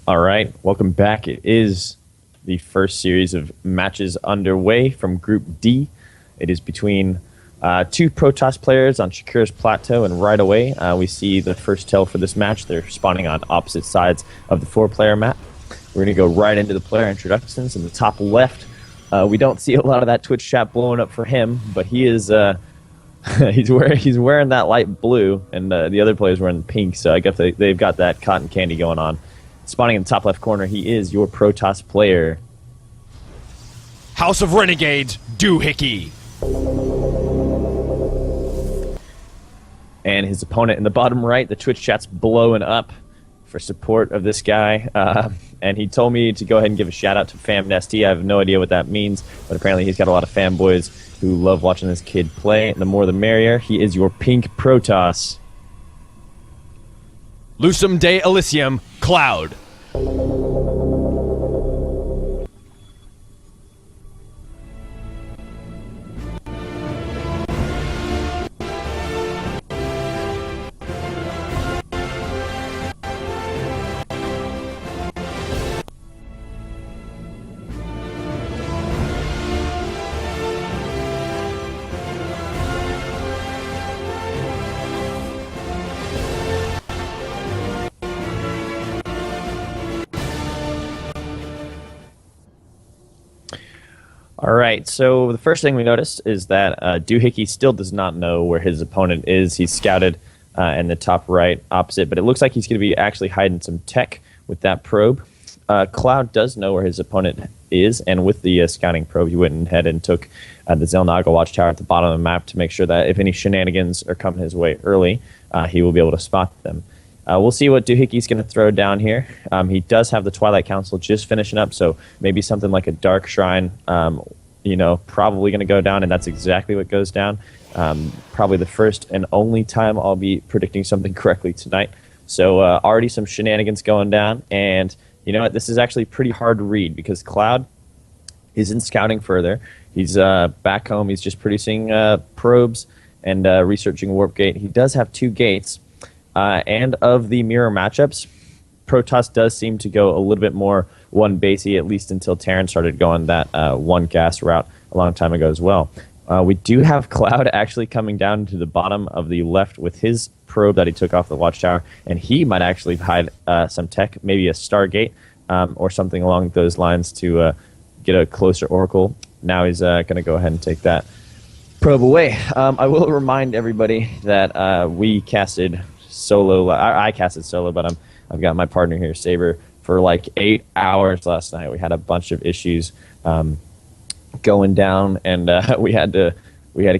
All right, welcome back. It is the first series of matches underway from Group D. It is between two Protoss players on Shakira's Plateau, and right away we see the first tell for this match. They're spawning on opposite sides of the four-player map. We're going to go right into the player introductions. In the top left, we don't see a lot of that Twitch chat blowing up for him, but he is he's wearing that light blue, and the other player's wearing pink. So I guess they've got that cotton candy going on. Spawning in the top left corner, he is your Protoss player. House of Renegades, doohickey. And his opponent in the bottom right, the Twitch chat's blowing up for support of this guy. And he told me to go ahead and give a shout out to FamNesty. I have no idea what that means, but apparently he's got a lot of fanboys who love watching this kid play. The more the merrier. He is your pink Protoss. Lucem de Elysium, Cloud. All right, so the first thing we noticed is that doohickey still does not know where his opponent is. He's scouted in the top right opposite, but it looks like he's going to be actually hiding some tech with that probe. Cloud does know where his opponent is, and with the scouting probe, he went ahead and took the Zelnaga watchtower at the bottom of the map to make sure that if any shenanigans are coming his way early, he will be able to spot them. We'll see what doohickey's going to throw down here. He does have the Twilight Council just finishing up, so maybe something like a Dark Shrine, probably going to go down, and that's exactly what goes down. Probably the first and only time I'll be predicting something correctly tonight. So already some shenanigans going down, and you know what? This is actually pretty hard to read because Cloud isn't scouting further. He's back home. He's just producing probes and researching Warp Gate. He does have two gates. And of the mirror matchups, Protoss does seem to go a little bit more one basey, at least until Terran started going that one gas route a long time ago as well. We do have Cloud actually coming down to the bottom of the left with his probe that he took off the watchtower, and he might actually hide some tech, maybe a Stargate or something along those lines to get a closer Oracle. Now he's going to go ahead and take that probe away. I will remind everybody that we casted solo. I casted solo, but I've got my partner here, Saber, for like 8 hours last night. We had a bunch of issues going down, and we had to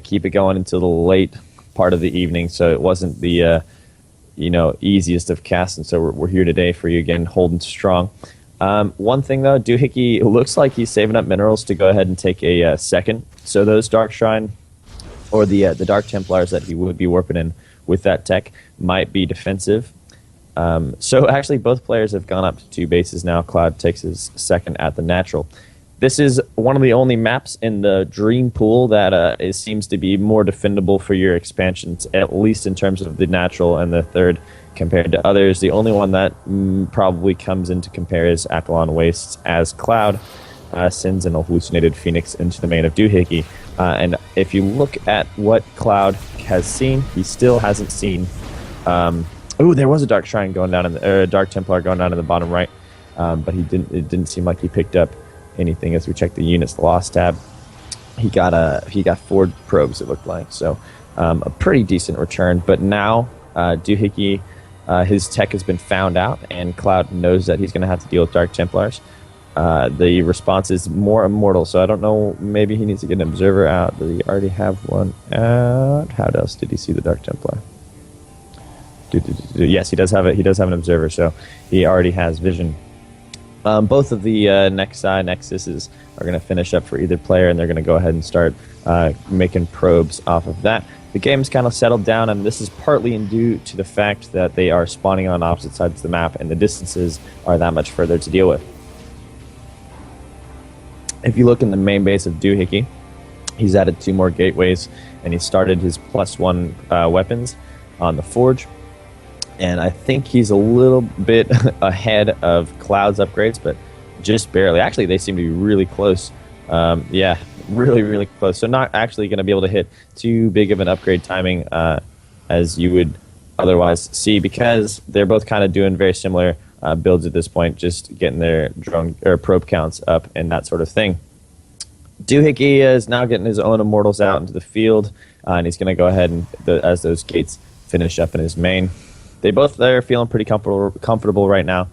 keep it going until the late part of the evening. So it wasn't the easiest of casts, and so we're here today for you again, holding strong. One thing though, doohickey looks like he's saving up minerals to go ahead and take a second. So those Dark Shrine or the Dark Templars that he would be warping in with that tech might be defensive. So actually both players have gone up to two bases now. Cloud takes his second at the natural. This is one of the only maps in the Dream Pool that seems to be more defendable for your expansions, at least in terms of the natural and the third compared to others. The only one that probably comes into compare is Athlon Wastes, as Cloud sends an hallucinated Phoenix into the main of doohickey. And if you look at what Cloud has seen, he still hasn't seen. There was a Dark Shrine going down Dark Templar going down in the bottom right, but it didn't seem like he picked up anything. As we check the units lost tab, he got 4 probes, it looked like. So a pretty decent return. But now doohickey, his tech has been found out, and Cloud knows that he's going to have to deal with Dark Templars. The response is more immortal, so I don't know, maybe he needs to get an observer out. Does he already have one out? How else did he see the Dark Templar? Yes, he does have it. He does have an observer, so he already has vision. Both of the Nexuses are going to finish up for either player, and they're going to go ahead and start making probes off of that. The game's kind of settled down, and this is partly due to the fact that they are spawning on opposite sides of the map, and the distances are that much further to deal with. If you look in the main base of doohickey, he's added 2 more gateways, and he started his +1 weapons on the forge. And I think he's a little bit ahead of Cloud's upgrades, but just barely. Actually, they seem to be really close. Yeah, really, really close. So not actually going to be able to hit too big of an upgrade timing as you would otherwise see, because they're both kind of doing very similar builds at this point, just getting their drone or probe counts up and that sort of thing. Doohickey is now getting his own immortals out into the field, and he's going to go ahead and, as those gates finish up in his main. They both are feeling pretty comfortable right now.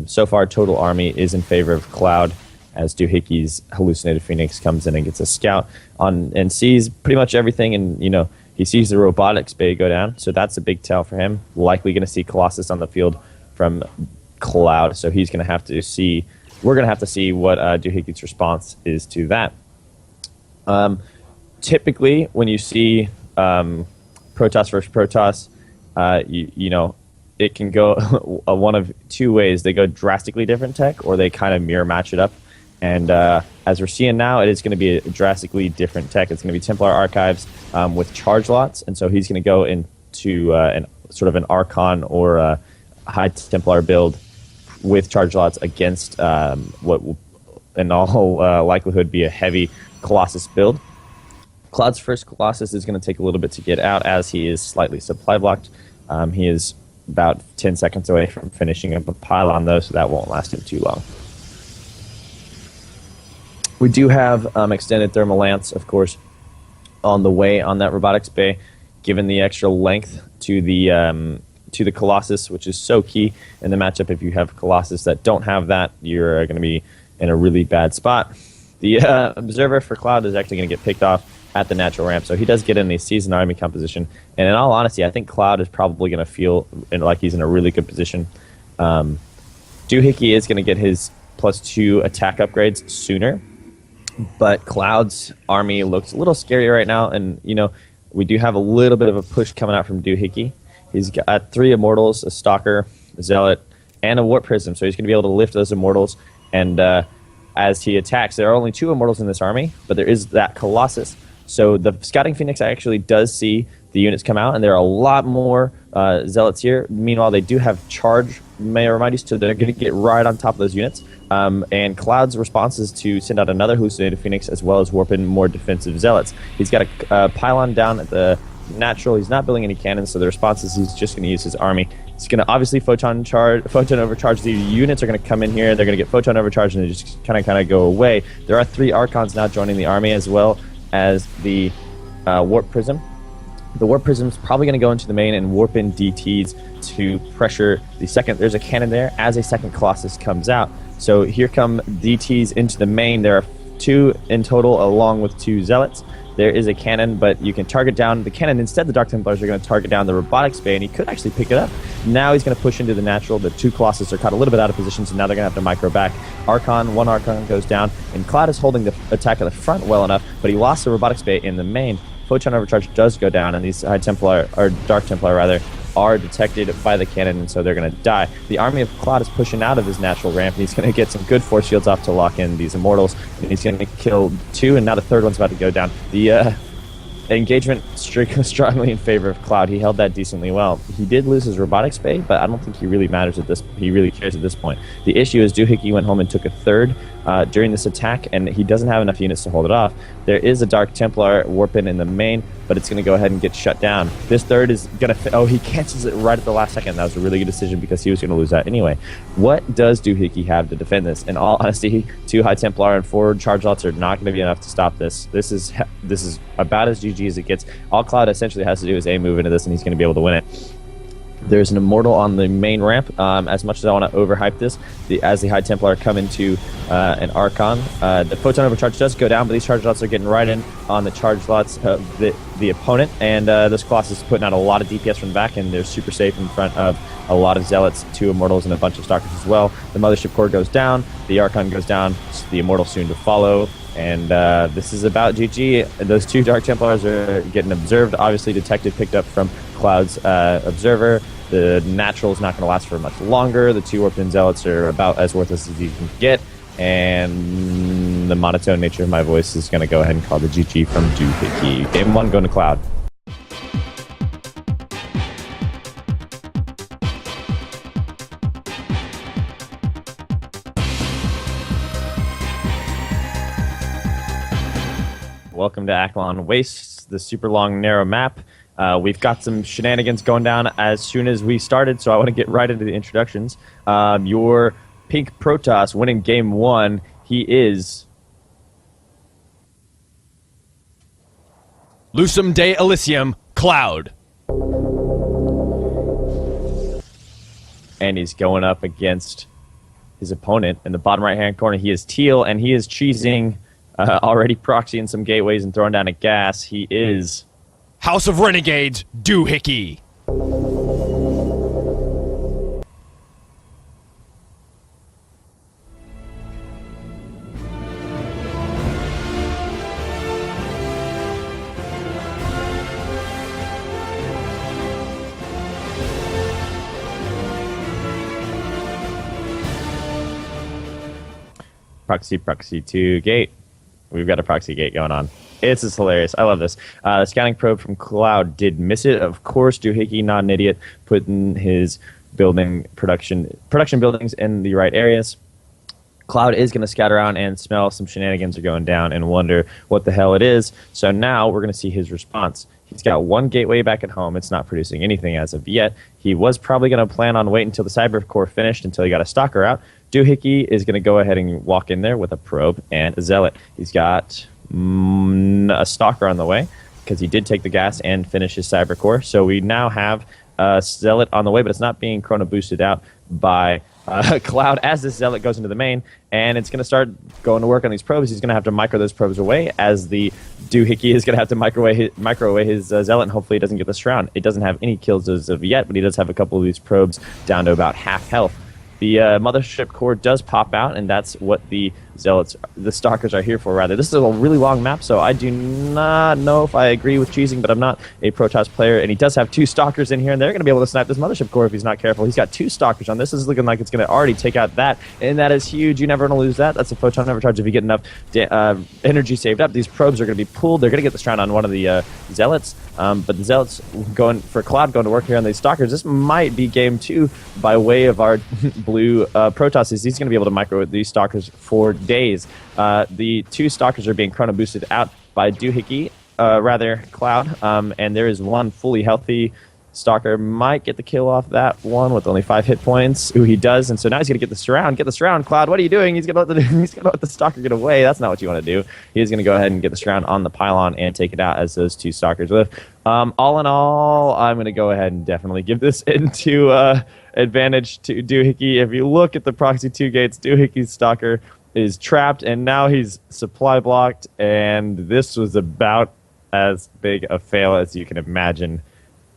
So far, total army is in favor of Cloud, as Doohickey's hallucinated Phoenix comes in and gets a scout on and sees pretty much everything, and he sees the robotics bay go down, so that's a big tell for him. Likely going to see Colossus on the field from Cloud, so he's going to have to see. We're going to have to see what Doohickey's response is to that. Typically, when you see Protoss versus Protoss, it can go one of two ways. They go drastically different tech, or they kind of mirror match it up. And as we're seeing now, it is going to be a drastically different tech. It's going to be Templar Archives with charge lots, and so he's going to go into sort of an Archon or a High Templar build with charge lots against what will, in all likelihood, be a heavy Colossus build. Cloud's first Colossus is going to take a little bit to get out, as he is slightly supply blocked. He is about 10 seconds away from finishing up a pylon, though, so that won't last him too long. We do have extended thermal lance, of course, on the way on that robotics bay, given the extra length to the Colossus, which is so key in the matchup. If you have Colossus that don't have that, you're going to be in a really bad spot. The Observer for Cloud is actually going to get picked off at the natural ramp, so he does get in the seasoned army composition. And in all honesty, I think Cloud is probably going to feel like he's in a really good position. Doohickey is going to get his +2 attack upgrades sooner, but Cloud's army looks a little scary right now, and we do have a little bit of a push coming out from Doohickey. He's got 3 Immortals, a Stalker, a Zealot, and a Warp Prism, so he's going to be able to lift those Immortals. And as he attacks, there are only 2 Immortals in this army, but there is that Colossus. So the Scouting Phoenix actually does see the units come out, and there are a lot more Zealots here. Meanwhile, they do have charge, may I remind you, so they're going to get right on top of those units. And Cloud's response is to send out another Hallucinated Phoenix, as well as warp in more defensive Zealots. He's got a pylon down at the natural. He's not building any cannons, so the response is he's just going to use his army. He's going to obviously photon overcharge. The units are going to come in here. They're going to get photon overcharged, and they just kind of go away. There are 3 Archons now joining the army, as well as the Warp Prism. The Warp Prism is probably going to go into the main and warp in DTs to pressure the second. There's a cannon there as a second Colossus comes out. So here come DTs into the main. There are 2 in total, along with 2 Zealots. There is a cannon, but you can target down the cannon. Instead, the Dark Templars are going to target down the robotics bay, and he could actually pick it up. Now he's going to push into the natural. The 2 Colossus are caught a little bit out of position, so now they're going to have to micro back. One Archon goes down, and Cloud is holding the attack at the front well enough, but he lost the robotics bay in the main. Photon Overcharge does go down, and these High Templar, or Dark Templar rather, are detected by the cannon, and so they're going to die. The army of Cloud is pushing out of his natural ramp, and he's going to get some good force shields off to lock in these Immortals, and he's going to kill 2, and now the third one's about to go down. The engagement strongly in favor of Cloud. He held that decently well. He did lose his robotics bay, but I don't think he really cares at this point. The issue is Doohickey went home and took a 3rd during this attack, and he doesn't have enough units to hold it off. There is a Dark Templar warp in the main, but it's going to go ahead and get shut down. This 3rd is going to... he cancels it right at the last second. That was a really good decision, because he was going to lose that anyway. What does Doohickey have to defend this? In all honesty, 2 High Templar and 4 charge lots are not going to be enough to stop this. This is about as GG as it gets. All Cloud essentially has to do is move into this, and he's going to be able to win it. There's an Immortal on the main ramp. As much as I want to overhype this, as the High Templar come into an Archon, the Photon Overcharge does go down, but these charge lots are getting right in on the charge lots of the opponent, and this Colossus is putting out a lot of DPS from the back, and they're super safe in front of a lot of Zealots, 2 Immortals, and a bunch of Stalkers as well. The Mothership Core goes down, the Archon goes down, the Immortal soon to follow, and this is about GG. Those 2 Dark Templars are getting observed, obviously detected, picked up from Cloud's Observer. The natural is not going to last for much longer. The 2 Warped-in Zealots are about as worthless as you can get, and the monotone nature of my voice is going to go ahead and call the GG from Doohickey. Game 1 going to Cloud. Welcome to Aklon Wastes, the super long, narrow map. We've got some shenanigans going down as soon as we started, so I want to get right into the introductions. Your pink Protoss winning game 1. He is... Lucem de Elysium, Cloud. And he's going up against his opponent in the bottom right-hand corner. He is Teal, and he is cheesing, already proxying some gateways and throwing down a gas. He is... House of Renegades, doohickey. Proxy 2 gate. We've got a proxy gate going on. It's just hilarious. I love this. The scouting probe from Cloud did miss it. Of course, doohickey, not an idiot, putting his production buildings in the right areas. Cloud is going to scout around and smell some shenanigans are going down and wonder what the hell it is. So now we're going to see his response. He's got one gateway back at home. It's not producing anything as of yet. He was probably going to plan on waiting until the cyber core finished until he got a stalker out. Doohickey is going to go ahead and walk in there with a probe and a zealot. He's got a stalker on the way because he did take the gas and finish his cyber core. So we now have a zealot on the way, but it's not being chrono boosted out by Cloud as this zealot goes into the main, and it's going to start going to work on these probes. He's going to have to micro those probes away as the doohickey is going to have to micro away his zealot, and hopefully he doesn't get this round. It doesn't have any kills as of yet, but he does have a couple of these probes down to about half health. The mothership core does pop out, and that's what the stalkers are here for, rather. This is a really long map, so I do not know if I agree with cheesing, but I'm not a Protoss player, and he does have 2 stalkers in here, and they're going to be able to snipe this mothership core if he's not careful. He's got 2 stalkers on. This is looking like it's going to already take out that, and that is huge. You never want to lose that. That's a photon never charge if you get enough energy saved up. These probes are going to be pulled. They're going to get this round on one of the zealots, but the zealots going for Cloud going to work here on these stalkers. This might be game 2 by way of our blue Protoss. He's going to be able to micro these stalkers for days. The 2 stalkers are being chrono boosted out by doohickey, Cloud, and there is one fully healthy stalker. Might get the kill off that one with only 5 hit points. Ooh, he does, and so now he's going to get the surround. Get the surround, Cloud. What are you doing? He's going to let the stalker get away. That's not what you want to do. He's going to go ahead and get the surround on the pylon and take it out as those 2 stalkers live. All in all, I'm going to go ahead and definitely give this into advantage to doohickey. If you look at the proxy 2 gates, doohickey's stalker is trapped, and now he's supply blocked, and this was about as big a fail as you can imagine.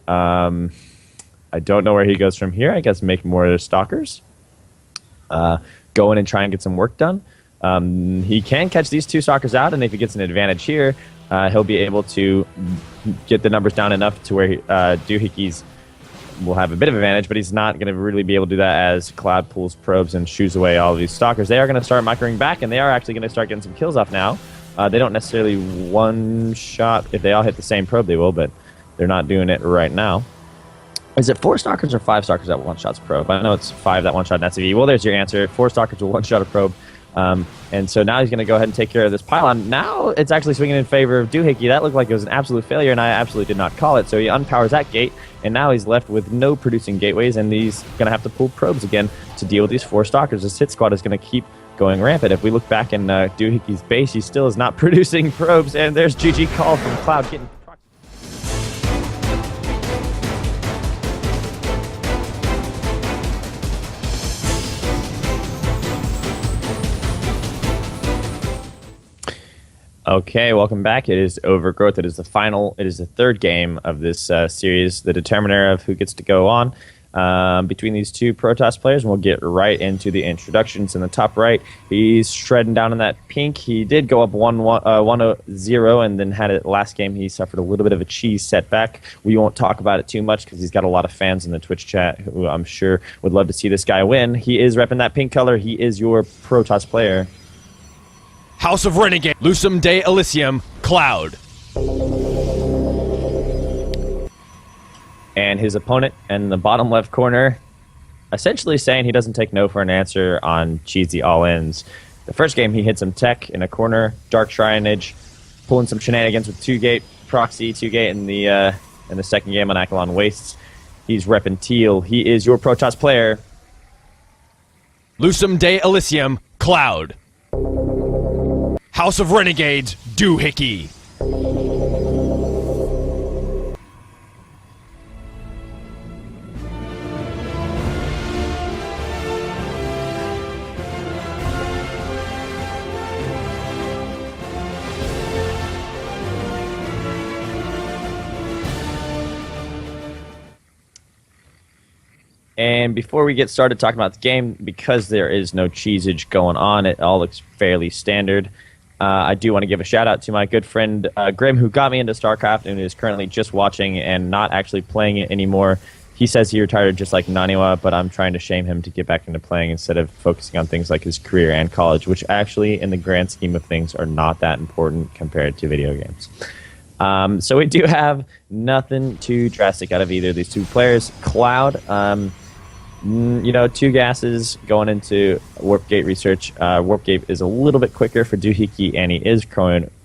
I don't know where he goes from here. I guess make more stalkers. Go in and try and get some work done. He can catch these 2 stalkers out, and if he gets an advantage here, he'll be able to get the numbers down enough to where doohickey's will have a bit of advantage, but he's not going to really be able to do that as Cloud pulls probes and shoos away all of these stalkers. They are going to start microing back, and they are actually going to start getting some kills off now. They don't necessarily one-shot. If they all hit the same probe, they will, but they're not doing it right now. Is it 4 stalkers or 5 stalkers that one-shots probe? I know it's 5 that one-shot in SCV. Well, there's your answer. 4 stalkers will one-shot a probe. And so now he's going to go ahead and take care of this pylon. Now it's actually swinging in favor of doohickey. That looked like it was an absolute failure, and I absolutely did not call it. So he unpowers that gate, and now he's left with no producing gateways, and he's going to have to pull probes again to deal with these 4 stalkers. This hit squad is going to keep going rampant. If we look back in doohickey's base, he still is not producing probes, and there's GG call from Cloud getting... Okay, welcome back. It is Overgrowth. It is the 3rd game of this series, the determiner of who gets to go on between these 2 Protoss players, and we'll get right into the introductions. In the top right, he's shredding down in that pink. He did go up 1-0, and then had it last game. He suffered a little bit of a cheese setback. We won't talk about it too much because he's got a lot of fans in the Twitch chat who I'm sure would love to see this guy win. He is repping that pink color. He is your Protoss player. House of Renegade, Lucem de Elysium, Cloud. And his opponent in the bottom left corner essentially saying he doesn't take no for an answer on cheesy all-ins. The first game he hit some tech in a corner, dark shrineage, pulling some shenanigans with 2-gate, proxy 2-gate in the second game on Akalon Wastes. He's repping teal. He is your Protoss player. Lusum de Elysium, Cloud. House of Renegades, doohickey. And before we get started talking about the game, because there is no cheesage going on, it all looks fairly standard. I do want to give a shout out to my good friend Grim, who got me into StarCraft and is currently just watching and not actually playing it anymore. He says he retired just like Naniwa, but I'm trying to shame him to get back into playing instead of focusing on things like his career and college, which actually, in the grand scheme of things, are not that important compared to video games. So we do have nothing too drastic out of either of these two players. Cloud, two gases going into Warp Gate research. Warp Gate is a little bit quicker for doohickey, and he is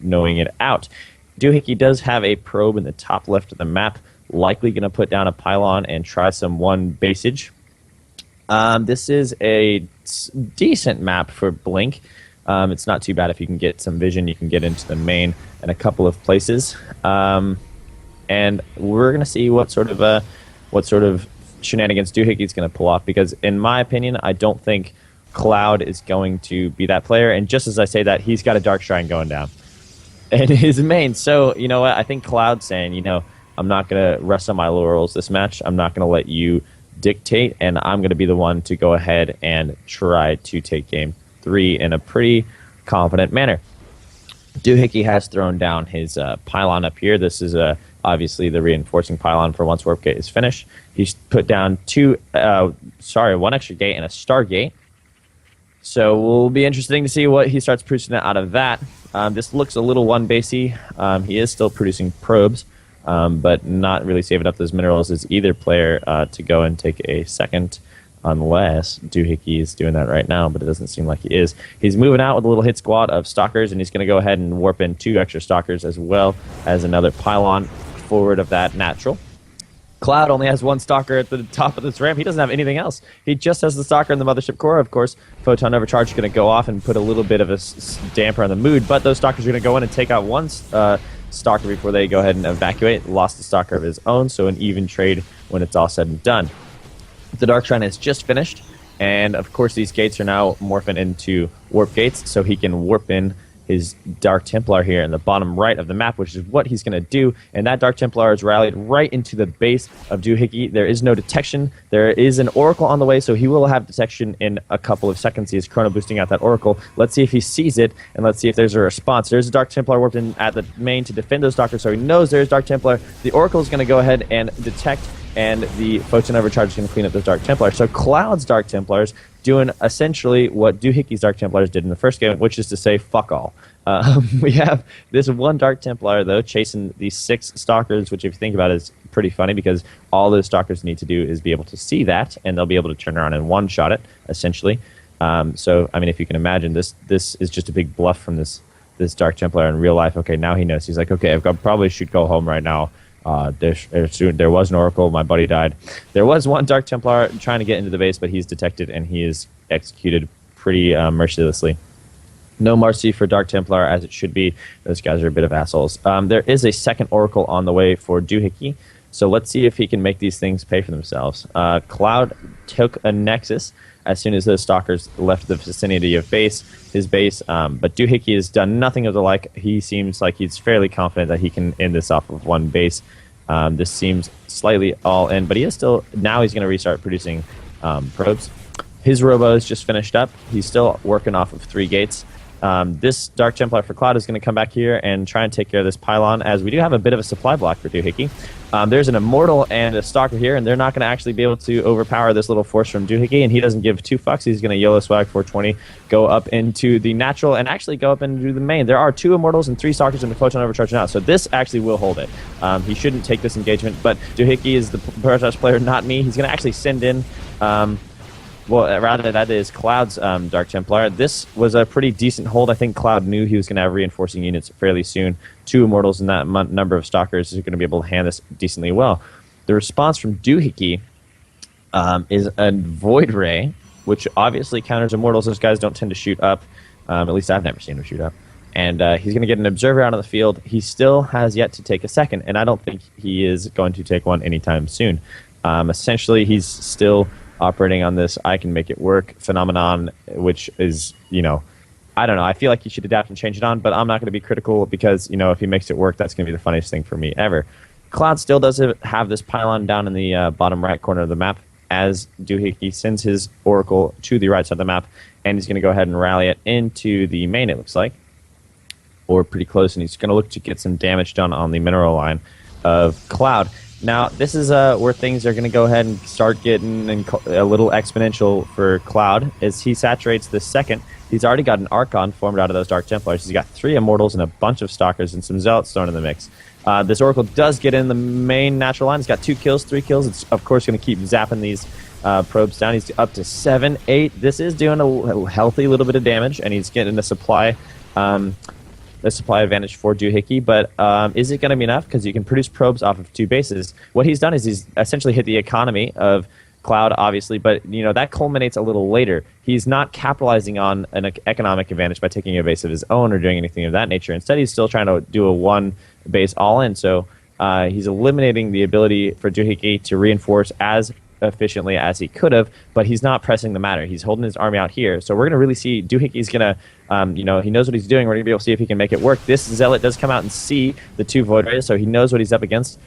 knowing it out. Doohickey does have a probe in the top left of the map, likely going to put down a pylon and try some one basage. This is a decent map for Blink. It's not too bad if you can get some vision. You can get into the main and a couple of places. And we're going to see what sort of shenanigans doohickey's going to pull off, because in my opinion, I don't think Cloud is going to be that player. And just as I say that, he's got a Dark Shrine going down in his main. So, you know what? I think Cloud's saying, I'm not going to rest on my laurels this match. I'm not going to let you dictate, and I'm going to be the one to go ahead and try to take game 3 in a pretty confident manner. Doohickey has thrown down his pylon up here. This is obviously the reinforcing pylon for once Warp Gate is finished. He's put down one extra gate and a Stargate. So we'll be interesting to see what he starts producing out of that. This looks a little one-basey. He is still producing probes, but not really saving up those minerals as either player to go and take a second, unless Doohickey is doing that right now, but it doesn't seem like he is. He's moving out with a little hit squad of Stalkers, and he's going to go ahead and warp in 2 extra Stalkers as well as another pylon forward of that natural. Cloud only has 1 Stalker at the top of this ramp. He doesn't have anything else. He just has the Stalker in the Mothership core. Of course, Photon Overcharge is going to go off and put a little bit of a damper on the mood, but those Stalkers are going to go in and take out 1 Stalker before they go ahead and evacuate. Lost a Stalker of his own, so an even trade when it's all said and done. The Dark Shrine is just finished, and of course these gates are now morphing into warp gates, so he can warp in his Dark Templar here in the bottom right of the map, which is what he's going to do. And that Dark Templar is rallied right into the base of Doohickey. There is no detection. There is an Oracle on the way, so he will have detection in a couple of seconds. He is chrono boosting out that Oracle. Let's see if he sees it, and let's see if there's a response. There's a Dark Templar warped in at the main to defend those Stalkers, so he knows there's Dark Templar. The Oracle is going to go ahead and detect, and the Photon Overcharge is going to clean up those Dark Templars. So Cloud's Dark Templars doing essentially what Doohickey's Dark Templars did in the first game, which is to say, fuck all. We have this 1 Dark Templar, though, chasing these 6 Stalkers, which if you think about it is pretty funny, because all those Stalkers need to do is be able to see that, and they'll be able to turn around and one-shot it, essentially. So, I mean, if you can imagine, this is just a big bluff from this Dark Templar in real life. Okay, now he knows. He's like, okay, I probably should go home right now. There was an Oracle. My buddy died. There was 1 Dark Templar trying to get into the base, but he's detected, and he is executed pretty mercilessly. No mercy for Dark Templar, as it should be. Those guys are a bit of assholes. There is a second Oracle on the way for Doohickey, so let's see if he can make these things pay for themselves. Cloud took a Nexus as soon as those Stalkers left the vicinity of his base, but Doohickey has done nothing of the like. He seems like he's fairly confident that he can end this off of 1 base. This seems slightly all in, but now he's going to restart producing probes. His Robo is just finished up. He's still working off of 3 gates. This Dark Templar for Cloud is going to come back here and try and take care of this pylon, as we do have a bit of a supply block for Doohickey. There's an Immortal and a Stalker here, and they're not going to actually be able to overpower this little force from Doohickey, and he doesn't give 2 fucks. He's going to YOLO Swag 420, go up into the natural, and actually go up into the main. There are 2 Immortals and 3 Stalkers and the Photon Overcharge now, so this actually will hold it. He shouldn't take this engagement, but Doohickey is the Protoss player, not me. He's going to actually send in Well, rather, that is Cloud's Dark Templar. This was a pretty decent hold. I think Cloud knew he was going to have reinforcing units fairly soon. 2 Immortals and that number of Stalkers is going to be able to hand this decently well. The response from doohickey is a Void Ray, which obviously counters Immortals. Those guys don't tend to shoot up. At least I've never seen him shoot up. And he's going to get an Observer out on the field. He still has yet to take a second, and I don't think he is going to take one anytime soon. Essentially, he's still operating on this I can make it work phenomenon, which is, I don't know. I feel like he should adapt and change it on, but I'm not going to be critical because, if he makes it work, that's going to be the funniest thing for me ever. Cloud still does have this pylon down in the bottom right corner of the map as doohickey sends his Oracle to the right side of the map, and he's going to go ahead and rally it into the main, it looks like, or pretty close, and he's going to look to get some damage done on the mineral line of Cloud. Now, this is where things are going to go ahead and start getting a little exponential for Cloud. As he saturates the second, he's already got an Archon formed out of those Dark Templars. He's got 3 Immortals and a bunch of Stalkers and some Zealots thrown in the mix. This Oracle does get in the main natural line. He's got 2 kills, 3 kills. It's, of course, going to keep zapping these probes down. He's up to 7, 8. This is doing a healthy little bit of damage, and he's getting a supply advantage for doohickey, but is it going to be enough? Because you can produce probes off of 2 bases. What he's done is he's essentially hit the economy of Cloud, obviously, but that culminates a little later. He's not capitalizing on an economic advantage by taking a base of his own or doing anything of that nature. Instead, he's still trying to do a 1 base all-in, so he's eliminating the ability for doohickey to reinforce as efficiently as he could have, but he's not pressing the matter. He's holding his army out here, so we're going to really see doohickey's going to he knows what he's doing. We're going to be able to see if he can make it work. This Zealot does come out and see the 2 Void Rays, so he knows what he's up against.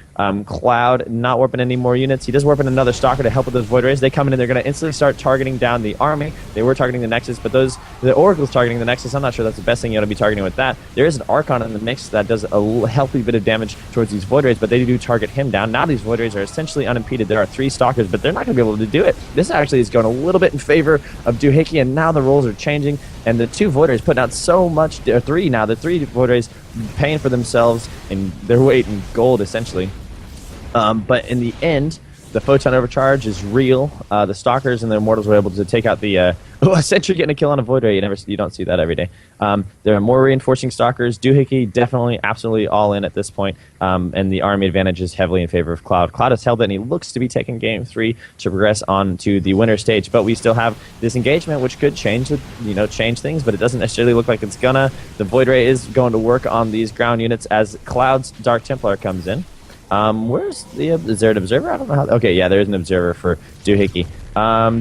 Cloud not warping any more units. He does warp in another Stalker to help with those Void Rays. They come in and they're going to instantly start targeting down the army. They were targeting the Nexus, but the Oracle's targeting the Nexus. I'm not sure that's the best thing you ought to be targeting with that. There is an Archon in the mix that does a healthy bit of damage towards these Void Rays, but they do target him down. Now these Void Rays are essentially unimpeded. There are 3 Stalkers, but they're not going to be able to do it. This actually is going a little bit in favor of doohickey, and now the roles are changing, and the 2 Void Rays putting out so much, or 3 now, the 3 Void Rays paying for themselves in their weight in gold, essentially. But in the end, the Photon Overcharge is real. The Stalkers and the Immortals were able to take out the a Sentry getting a kill on a Void Ray. You don't see that every day. There are more reinforcing Stalkers. Doohickey definitely, absolutely all in at this point, and the army advantage is heavily in favor of Cloud. Cloud has held it, and he looks to be taking Game 3 to progress on to the winner stage. But we still have this engagement, which could change things, but it doesn't necessarily look like it's gonna. The Void Ray is going to work on these ground units as Cloud's Dark Templar comes in. Is there an observer? I don't know how. Okay, yeah, there is an observer for doohickey.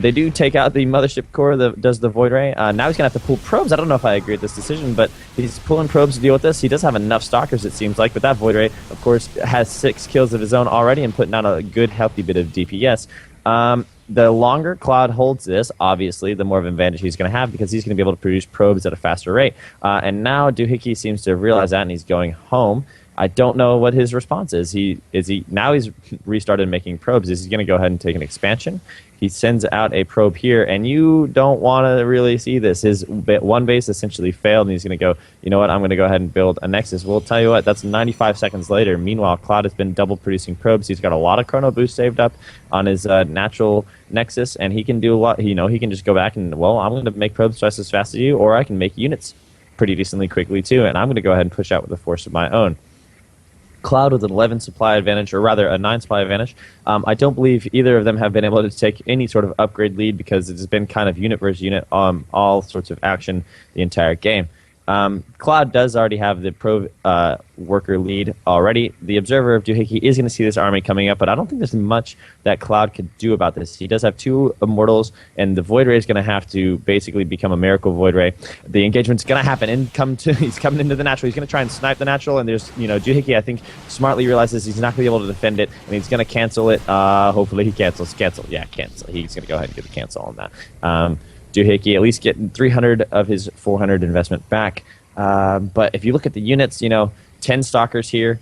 They do take out the mothership core that does the Void Ray. Now he's gonna have to pull probes. I don't know if I agree with this decision, but he's pulling probes to deal with this. He does have enough Stalkers, it seems like, but that Void Ray, of course, has 6 kills of his own already and putting out a good, healthy bit of DPS. The longer Cloud holds this, obviously, the more of an advantage he's going to have because he's going to be able to produce probes at a faster rate. And now doohickey seems to realize that, and he's going home. I don't know what his response is. Now he's restarted making probes. Is he going to go ahead and take an expansion? He sends out a probe here, and you don't want to really see this. His 1 base essentially failed, and he's going to go, you know what, I'm going to go ahead and build a Nexus. Well, tell you what, that's 95 seconds later. Meanwhile, Cloud has been double producing probes. He's got a lot of Chrono Boost saved up on his natural Nexus, and he can do a lot. He can just go back and, well, I'm going to make probes twice as fast as you, or I can make units pretty decently quickly too, and I'm going to go ahead and push out with a force of my own. Cloud with an 11 supply advantage, or rather a 9 supply advantage. I don't believe either of them have been able to take any sort of upgrade lead because it's been kind of unit versus unit, all sorts of action the entire game. Cloud does already have the probe worker lead already. The observer of doohickey is going to see this army coming up, but I don't think there's much that Cloud could do about this. He does have 2 Immortals, and the Void Ray is going to have to basically become a miracle Void Ray. The engagement's going to happen, and he's coming into the natural. He's going to try and snipe the natural, and there's, doohickey, I think, smartly realizes he's not going to be able to defend it, and he's going to cancel it. Hopefully he cancels. Yeah, cancel. He's going to go ahead and get the cancel on that. Doohickey at least getting 300 of his 400 investment back. But if you look at the units, 10 Stalkers here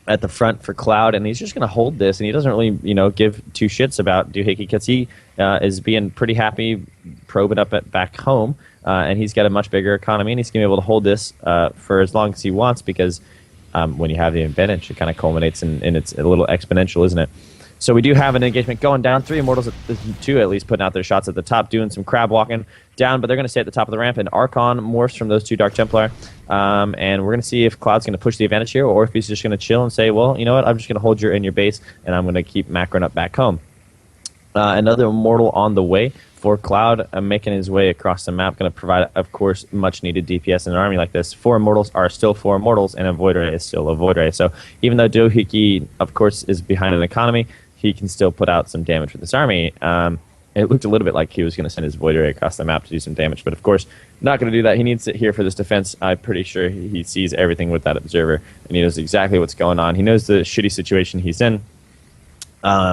at the front for Cloud, and he's just going to hold this, and he doesn't really, give 2 shits about doohickey because he is being pretty happy probing up back home, and he's got a much bigger economy, and he's going to be able to hold this for as long as he wants because when you have the advantage, it kind of culminates and it's a little exponential, isn't it? So we do have an engagement going down. 3 Immortals, two at least, putting out their shots at the top, doing some crab walking down, but they're going to stay at the top of the ramp. And Archon morphs from those 2 Dark Templar. And we're going to see if Cloud's going to push the advantage here, or if he's just going to chill and say, well, you know what, I'm just going to hold you in your base, and I'm going to keep macroing up back home. Another Immortal on the way for Cloud, making his way across the map, going to provide, of course, much-needed DPS in an army like this. 4 Immortals are still 4 Immortals, and a Void Ray is still a Void Ray. So even though doohickey, of course, is behind an economy, he can still put out some damage with this army. It looked a little bit like he was going to send his Void Ray across the map to do some damage, but of course, not going to do that. He needs it here for this defense. I'm pretty sure he sees everything with that Observer, and he knows exactly what's going on. He knows the shitty situation he's in.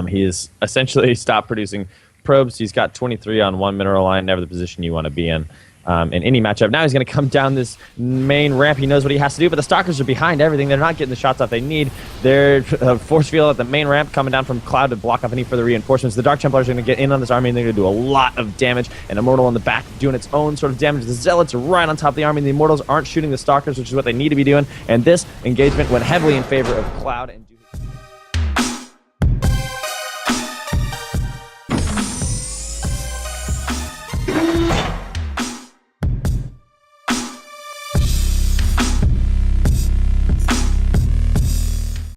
He has essentially stopped producing probes. He's got 23 on 1 mineral line, never the position you want to be in any matchup. Now he's going to come down this main ramp. He knows what he has to do, but the Stalkers are behind everything. They're not getting the shots off they need. They're force field at the main ramp coming down from Cloud to block off any further reinforcements. The Dark Templars are going to get in on this army, and they're going to do a lot of damage. And Immortal on the back doing its own sort of damage. The Zealots are right on top of the army, and the Immortals aren't shooting the Stalkers, which is what they need to be doing. And this engagement went heavily in favor of Cloud. And